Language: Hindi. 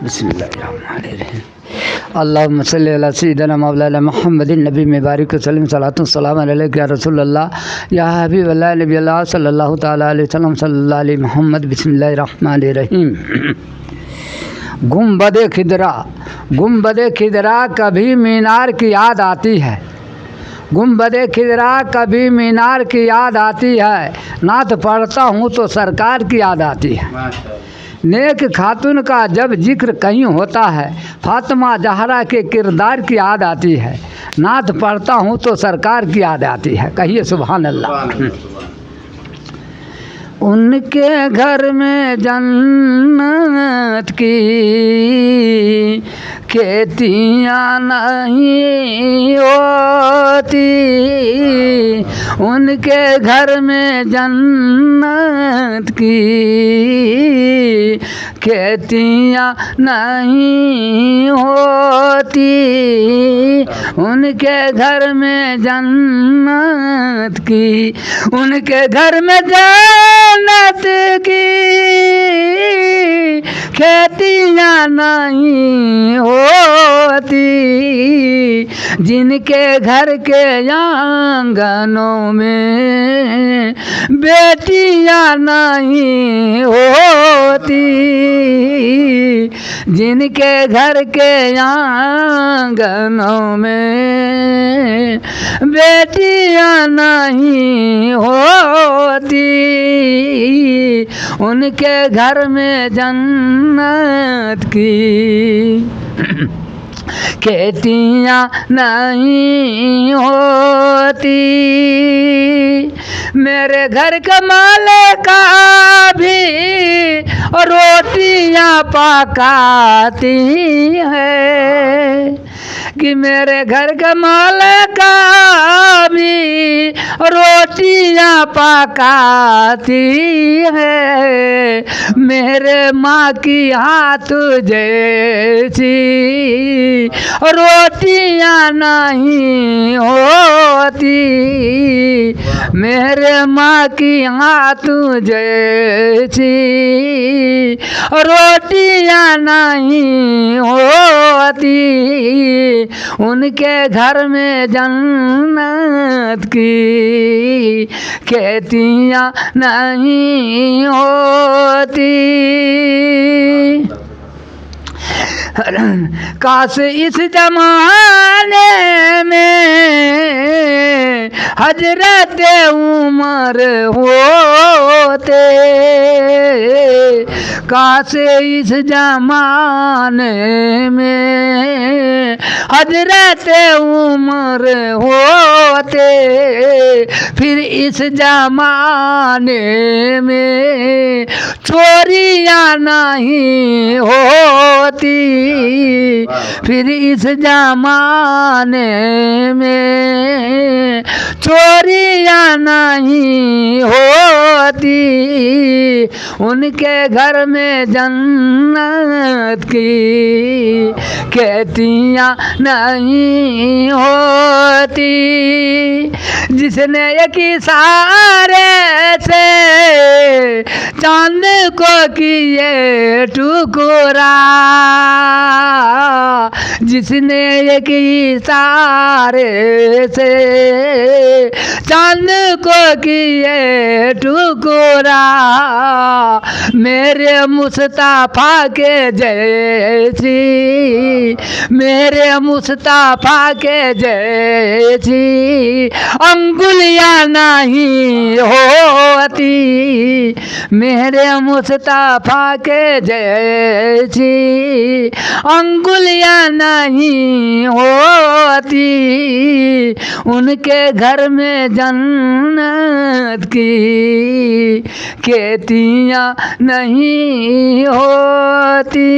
बिस्मिल्लाहिर्रहमानिर्रहीम। अल्लाहुम्मा सल्लि अला सय्यिदिना मौलाना मुहम्मदिन नबी मुबारक वसल्लम सलातु सलाम अलैका या रसूलल्लाह या हबीबल्लाह नबील्लाह सल्लल्लाहु तआला अलैहि वसल्लम सल्लल्लाहु अलैहि मुहम्मद। बिस्मिल्लाहिर्रहमानिर्रहीम। गुंबदे खिदरा कभी मीनार की याद आती है। गुंबदे खिदरा कभी मीनार की याद आती है। नात पढ़ता हूँ तो सरकार की याद आती है। नेक खातून का जब जिक्र कहीं होता है, फातिमा जहरा के किरदार की याद आती है। नात पढ़ता हूँ तो सरकार की याद आती है। कहिए सुभान अल्लाह। उनके घर में जन्नत की खेतियाँ नहीं होती। उनके घर में जन्नत की खेतियाँ नहीं होती। उनके घर में जन्नत की, उनके घर में जन्नत की खेतियाँ नहीं होती। जिनके घर के आंगनों में बेटियाँ नहीं होती। जिनके घर के आंगनों में बेटियाँ नहीं होती। उनके घर में जन्नत की खेतियाँ नहीं होती। मेरे घर के मालिका भी रोटियाँ पकाती है कि मेरे घर के मालिका भी रोटियाँ पकाती है। मेरे माँ की हाथ जैसी रोटियाँ नहीं होती। मेरे माँ की हाथ जैसी रोटियाँ नहीं होती। उनके घर में जन्नत की खेतियाँ नहीं होती। काश इस जमाने में हजरत उमर होते। काश इस जमाने में हजरत उमर होते। फिर इस जमाने में चोरियाँ नहीं होती। फिर इस जमाने में चोरियाँ नहीं होती। उनके घर में जन्नत की खेतियाँ नहीं होती। जिसने एक इशारे से चांद को किए टुकड़ा। जिसने एक इशारे से चांद को किए टुकड़ा। मेरे मुस्तफा के जैसी, मेरे मुस्तफा के जैसी अंगुलियाँ नहीं होती। मेरे मुस्तफा के जैसी अंगुलियाँ नहीं होती। उनके घर में जन्नत की खेतियाँ नहीं होती।